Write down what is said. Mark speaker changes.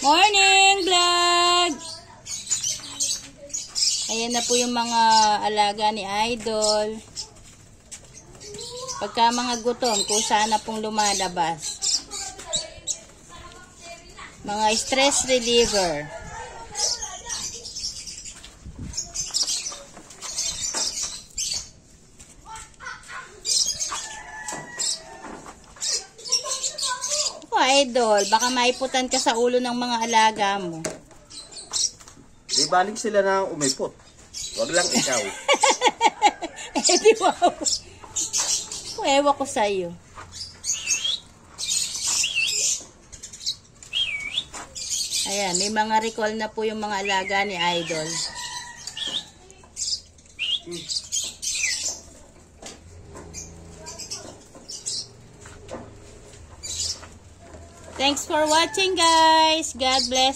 Speaker 1: Morning vlog! Ayan na po yung mga alaga ni Idol. Pagka mga gutom, kung sana pong lumalabas. Mga stress reliever. Idol, baka maiputan ka sa ulo ng mga alaga mo.
Speaker 2: Di baling sila na umipot. Wag lang ikaw.
Speaker 1: Eh di wow. Ewan ko sa'yo. Ayan, may mga recall na po yung mga alaga ni Idol. Thanks for watching, guys. God bless.